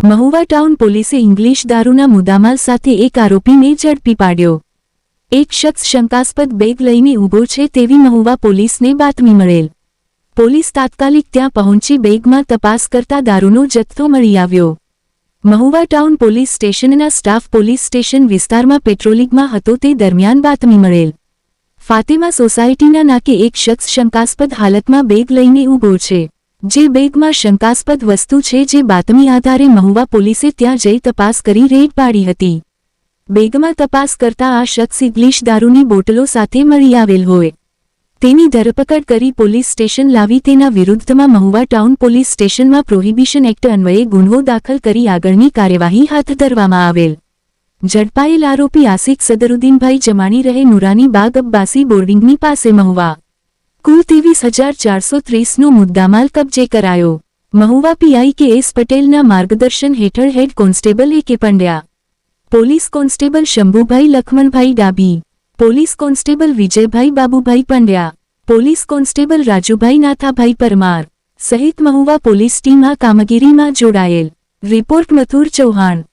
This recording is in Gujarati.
મહુવા ટાઉન પોલીસે ઇંગ્લિશ દારૂના મુદ્દામાલ સાથે એક આરોપીને ઝડપી પાડ્યો। એક શખ્સ શંકાસ્પદ બેગ લઈને ઊભો છે તેવી મહુવા પોલીસને બાતમી મળેલ। પોલીસ તાત્કાલિક ત્યાં પહોંચી બેગમાં તપાસ કરતા દારૂનો જથ્થો મળી આવ્યો। મહુવા ટાઉન પોલીસ સ્ટેશનના સ્ટાફ પોલીસ સ્ટેશન વિસ્તારમાં પેટ્રોલિંગમાં હતો તે દરમિયાન બાતમી મળેલ। ફાતેમા સોસાયટીના નાકે એક શખ્સ શંકાસ્પદ હાલતમાં બેગ લઈને ઊભો છે। જે બેગમાં શંકાસ્પદ વસ્તુ છે જે બાતમી આધારે મહુવા પોલીસે ત્યાં જઈ તપાસ કરી રેડ પાડી હતી। બેગમાં તપાસ કરતા આ શખ્સ ઇંગ્લિશ દારૂની બોટલો સાથે મળી આવેલ હોય તેની ધરપકડ કરી પોલીસ સ્ટેશન લાવી તેના વિરુદ્ધમાં મહુવા ટાઉન પોલીસ સ્ટેશનમાં પ્રોહિબિશન એક્ટ અન્વયે ગુન્હો દાખલ કરી આગળની કાર્યવાહી હાથ ધરવામાં આવેલ। ઝડપાયેલ આરોપી આસિક સદરુદ્દીનભાઈ જમાણી રહે નુરાની બાગ અબ્બાસી બોર્ડિંગની પાસે મહુવા। કુલ 23,430નો મુદ્દામાલ કબજે કરાયો। મહુવા પીઆઈ કે એસ પટેલના માર્ગદર્શન હેઠળ હેડ constable A K Pandya, police constable Shambhubhai Lakhmanbhai Dabhi, police constable Vijaybhai Babubhai Pandya, police constable Rajubhai Nathabhai Parmar સહિત મહુવા પોલીસ ટીમ આ કામગીરીમાં જોડાયેલ। રિપોર્ટ મથુર ચૌહાણ।